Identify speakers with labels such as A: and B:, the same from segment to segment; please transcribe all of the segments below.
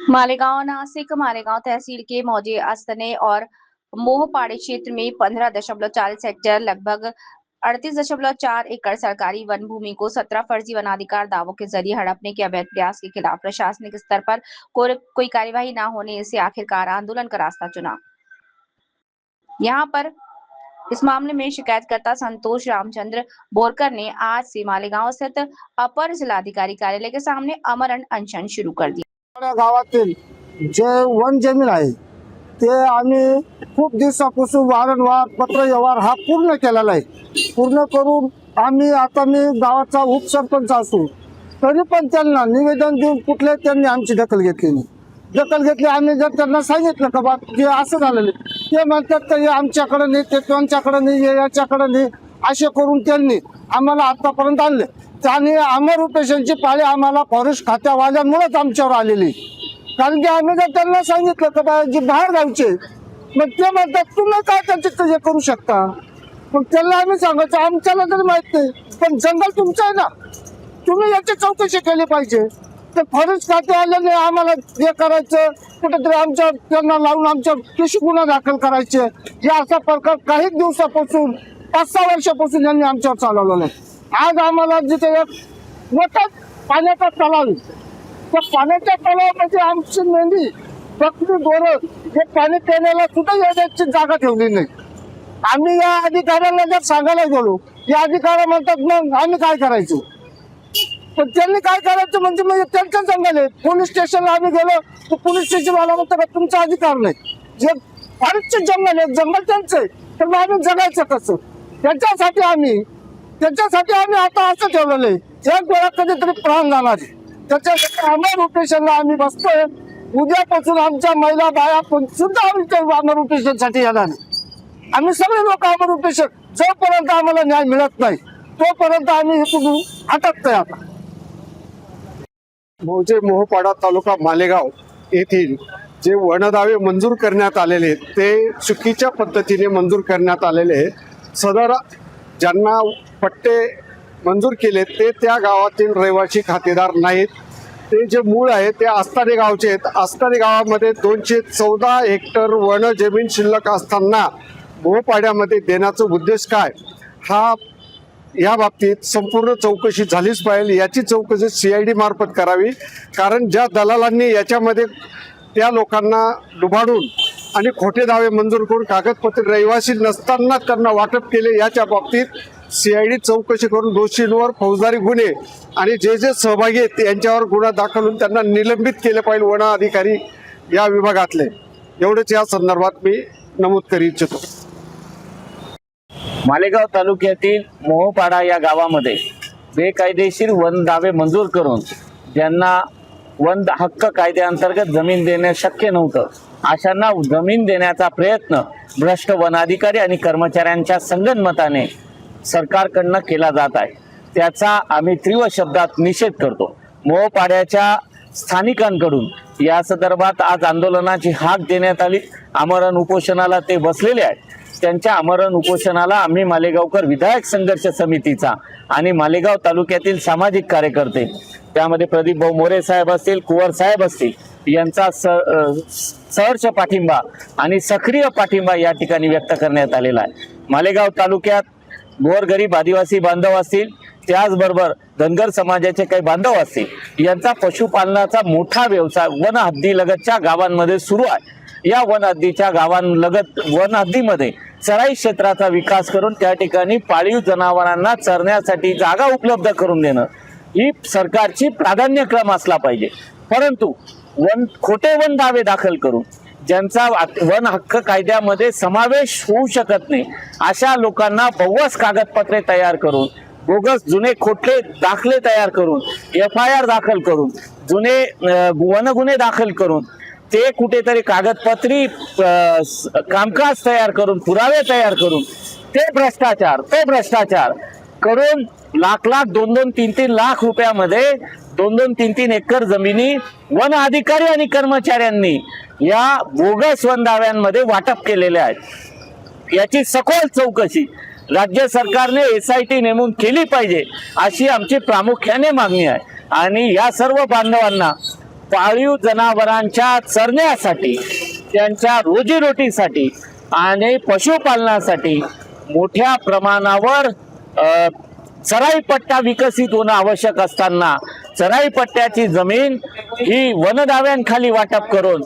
A: मालेगांव नासिक मालेगांव तहसील के मौजे अस्तने और मोहपाड़े क्षेत्र में 15.40 हेक्टेयर लगभग 38.4 एकड़ सरकारी वन भूमि को 17 फर्जी वनाधिकार दावों के जरिए हड़पने के अवैध प्रयास के खिलाफ प्रशासनिक स्तर पर कोई कार्यवाही न होने से आखिरकार आंदोलन का रास्ता चुना। यहाँ पर इस मामले में शिकायतकर्ता संतोष रामचंद्र बोरकर ने आज से मालेगांव स्थित अपर जिलाधिकारी कार्यालय के सामने अमरण अनशन शुरू कर दिया।
B: गावातील जे वन जमीन आहे ते आम्ही खूप दिवसापासून वारंवार पत्र व्यवहार हा पूर्ण केलेला आहे। पूर्ण करून आम्ही आता मी गावाचा उपसरपंच असून तरी पण त्यांना निवेदन देऊन कुठले त्यांनी आमची दखल घेतली नाही। दखल घेतली आम्ही जर त्यांना सांगितलं का बा की असं झालेलं ते म्हणतात की आमच्याकडे नाही, ते त्यांच्याकडे नाही, याच्याकडे नाही, असे करून त्यांनी आम्हाला आतापर्यंत आणले। त्याने अमर उपेशनची पाळी आम्हाला फॉरेस्ट खात्यावाल्यांमुळेच आमच्यावर आलेली। कारण की आम्ही जर त्यांना सांगितलं का बा जे बाहेर गावचे मग ते म्हणतात तुम्ही काय त्यांचे हे करू शकता। मग त्यांना आम्ही सांगायचं आमच्याला तरी माहित नाही, पण जंगल तुमचं आहे ना, तुम्ही याची चौकशी केली पाहिजे। तर फॉरेस्ट खात्यावाल्याने आम्हाला हे करायचं, कुठेतरी आमच्या त्यांना लावून आमच्या कृषी गुन्हा दाखल करायचे, हे असा प्रकार काही दिवसापासून 5-6 वर्षापासून यांनी आमच्यावर चालवलेला आहे। आज आम्हाला जिथे एक मोठा पाण्याचा तलाव आहे, त्या पाण्याच्या तलावामध्ये आमची मेंढी बकरी गोरं हे पाणी पिण्याला सुद्धा येण्याची जागा ठेवली नाही। आम्ही या अधिकाऱ्यांना जर सांगायला गेलो, या अधिकारी म्हणतात मग आम्ही काय करायचं, पण त्यांनी काय करायचं म्हणजे मग त्यांचं जंगल आहे। पोलीस स्टेशनला आम्ही गेलो तर पोलीस स्टेशन वाला म्हणतो का तुमचा अधिकार नाही, जे फॉरेस्टचे जंगल आहे जंगल त्यांचं आहे, तर मग आम्ही जगायचं कसं। त्याच्यासाठी आम्ही आता असं ठेवलेलं आहे, एक वेळा कधीतरी प्राण जाणार आहे। त्याच्यासाठी अमर उपेशनला आम्ही बसतोय। उद्यापासून आमच्या महिला बाया पण सुद्धा अमर उपेशनसाठी येणार नाही। आम्ही सगळे लोक अमर उपेशन, जोपर्यंत आम्हाला न्याय मिळत नाही तोपर्यंत आम्ही इथून अटकतोय। आता
C: मौजे मोहपाडा तालुका मालेगाव येथील जे वनदावे मंजूर करण्यात आलेले आहेत ते चुकीच्या पद्धतीने मंजूर करण्यात आलेले आहेत। सदर ज्यांना पट्टे मंजूर केले ते त्या गावातील रहिवासी खातेदार नाहीत। ते जे मूळ आहे ते आस्ताने गावचे आहेत। आस्ताने गावामध्ये 214 हेक्टर वन जमीन शिल्लक असताना मोहपाड्यामध्ये देण्याचा उद्देश काय, हा या बाबतीत संपूर्ण चौकशी झालीच पाहिजे। याची चौकशी CID मार्फत करावी, कारण ज्या दलालांनी याच्यामध्ये त्या लोकांना लुबाडून आणि खोटे दावे मंजूर करून कागदपत्र रहिवासी नसताना त्यांना वाटप केले, याच्या बाबतीत CID चौकशी करून दोषींवर फौजदारी गुन्हे आणि जे जे सहभागी आहेत यांच्यावर गुन्हा दाखल होऊन त्यांना निलंबित केले पाहिजे वन अधिकारी या विभागातले। एवढेच या संदर्भात मी नमूद करू इच्छितो।
D: मालेगाव तालुक्यातील मोहपाडा या गावामध्ये बेकायदेशीर वन दावे मंजूर करून ज्यांना वन हक्क कायद्याअंतर्गत जमीन देणे शक्य नव्हतं अशांना जमीन देण्याचा प्रयत्न भ्रष्ट वनाधिकारी आणि कर्मचाऱ्यांच्या संगनमताने सरकारकडनं केला जात आहे। त्याचा आम्ही तीव्र शब्दात निषेध करतो। मोहपाड्याच्या स्थानिकांकडून या संदर्भात आज आंदोलनाची हाक देण्यात आली। आमरण उपोषणाला ते बसलेले आहेत। त्यांच्या आमरण उपोषणाला आम्ही मालेगावकर विधायक संघर्ष समितीचा आणि मालेगाव तालुक्यातील सामाजिक कार्यकर्ते, त्यामध्ये प्रदीप भाऊ मोरे साहेब असतील, कुवर साहेब असतील, यांचा सहर्ष पाठिंबा आणि सक्रिय पाठिंबा या ठिकाणी व्यक्त करण्यात आलेला आहे। मालेगाव तालुक्यात गोरगरीब आदिवासी बांधव असतील, त्याचबरोबर धनगर समाजाचे काही बांधव असतील, यांचा पशुपालनाचा मोठा व्यवसाय वन हद्दीलगतच्या गावांमध्ये सुरू आहे। या वन हद्दीच्या गावांलगत वन हद्दीमध्ये चराई क्षेत्राचा विकास करून त्या ठिकाणी पाळीव जनावरांना चरण्यासाठी जागा उपलब्ध करून देणं ही सरकारची प्राधान्यक्रम असला पाहिजे। परंतु खोटे वन दावे दाखल करून ज्यांचा वन हक्क कायद्यामध्ये समावेश होऊ शकत नाही अशा लोकांना बोगस कागदपत्रे तयार करून, बोगस जुने खोटे दाखले तयार करून, FIR दाखल करून, जुने वनगुन्हे दाखल करून, ते कुठेतरी कागदपत्री कामकाज तयार करून, पुरावे तयार करून ते भ्रष्टाचार करून लाख 2-2, 3-3 लाख रुपयामध्ये 2-2, 3-3 एकर जमिनी वन अधिकारी आणि कर्मचाऱ्यांनी या बोगस वन दाव्यांमध्ये वाटप केलेले आहेत। याची सखोल चौकशी राज्य सरकारने SIT नेमून केली पाहिजे अशी आमची प्रामुख्याने मागणी आहे। आणि या सर्व बांधवांना पाळीव जनावरांच्या चरण्यासाठी, त्यांच्या रोजीरोटीसाठी आणि पशुपालनासाठी मोठ्या प्रमाणावर चराई पट्टा विकसित होणं आवश्यक असताना चराई पट्ट्याची जमीन ही वनदाव्यांखाली वाटप करून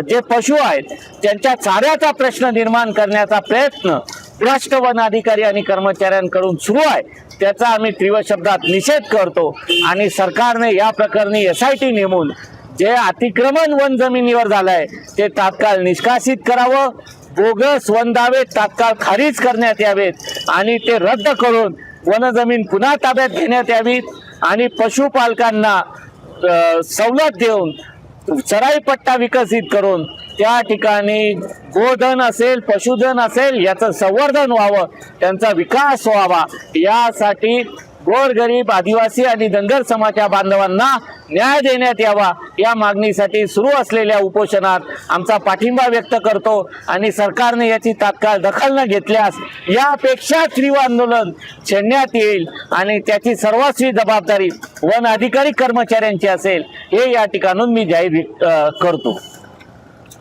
D: जे पशु आहेत त्यांच्या चाऱ्याचा प्रश्न निर्माण करण्याचा प्रयत्न भ्रष्ट वन अधिकारी आणि कर्मचाऱ्यांकडून सुरू आहे, त्याचा आम्ही तीव्र शब्दात निषेध करतो। आणि सरकारने या प्रकरणी SIT नेमून जे अतिक्रमण वन जमिनीवर झालंय ते तात्काळ निष्कासित करावं, बोगस वन दावे तात्काळ खारिज करण्यात यावेत आणि ते रद्द करून वन जमीन पुन्हा ताब्यात घेण्यात यावीत आणि पशुपालकांना सवलत देऊन चराई पट्टा विकसित करून त्या ठिकाणी गोधन असेल, पशुधन असेल याचं संवर्धन व्हावं, त्यांचा विकास व्हावा, यासाठी गोरगरीब आदिवासी आणि धनगर समाजाच्या बांधवांना न्याय देण्यात यावा या मागणीसाठी सुरू असलेल्या उपोषणात आमचा पाठिंबा व्यक्त करतो। आणि सरकारने याची तात्काळ दखल न घेतल्यास यापेक्षा तीव्र आंदोलन छेडण्यात येईल आणि त्याची सर्वस्वी जबाबदारी वन अधिकारी कर्मचाऱ्यांची असेल हे या ठिकाणून मी जाहीर करतो।